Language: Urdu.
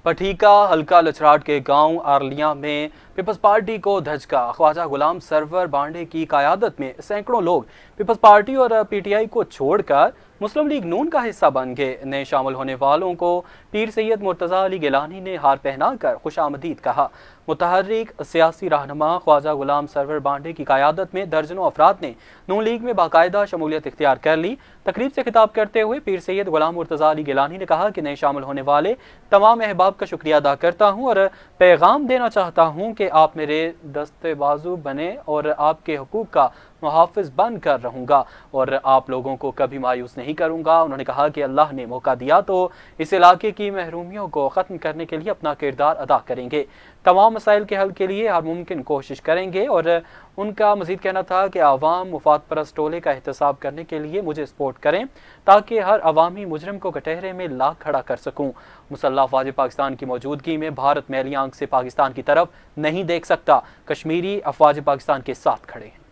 پٹھیکا حلقہ لچراٹ کے گاؤں آرلیاں میں پیپلز پارٹی کو دھچکا۔ خواجہ غلام سرور بانڈے کی قیادت میں سینکڑوں لوگ پیپلز پارٹی اور پی ٹی آئی کو چھوڑ کر مسلم لیگ نون کا حصہ بن گئے۔ نئے شامل ہونے والوں کو پیر سید مرتضی علی گیلانی نے ہار پہنا کر خوش آمدید کہا۔ متحرک سیاسی رہنما خواجہ غلام سرور بانڈے کی قیادت میں درجنوں افراد نے نون لیگ میں باقاعدہ شمولیت اختیار کر لی۔ تقریب سے خطاب کرتے ہوئے پیر سید غلام مرتضی علی گیلانی نے کہا کہ نئے شامل ہونے والے تمام احباب کا شکریہ ادا کرتا ہوں اور پیغام دینا چاہتا ہوں کہ آپ میرے دست بازو بنے اور آپ کے حقوق کا محافظ بن کر رہوں گا اور آپ لوگوں کو کبھی مایوس نہیں کروں گا۔ انہوں نے کہا کہ اللہ نے موقع دیا تو اس علاقے کی محرومیوں کو ختم کرنے کے لیے اپنا کردار ادا کریں گے، تمام مسائل کے حل کے لیے ہر ممکن کوشش کریں گے۔ اور ان کا مزید کہنا تھا کہ عوام مفاد پرست ٹولے کا احتساب کرنے کے لیے مجھے سپورٹ کریں تاکہ ہر عوامی مجرم کو کٹہرے میں لا کھڑا کر سکوں۔ مسلح افواج پاکستان کی موجودگی میں بھارت میلی آنکھ سے پاکستان کی طرف نہیں دیکھ سکتا، کشمیری افواج پاکستان کے ساتھ کھڑے ہیں۔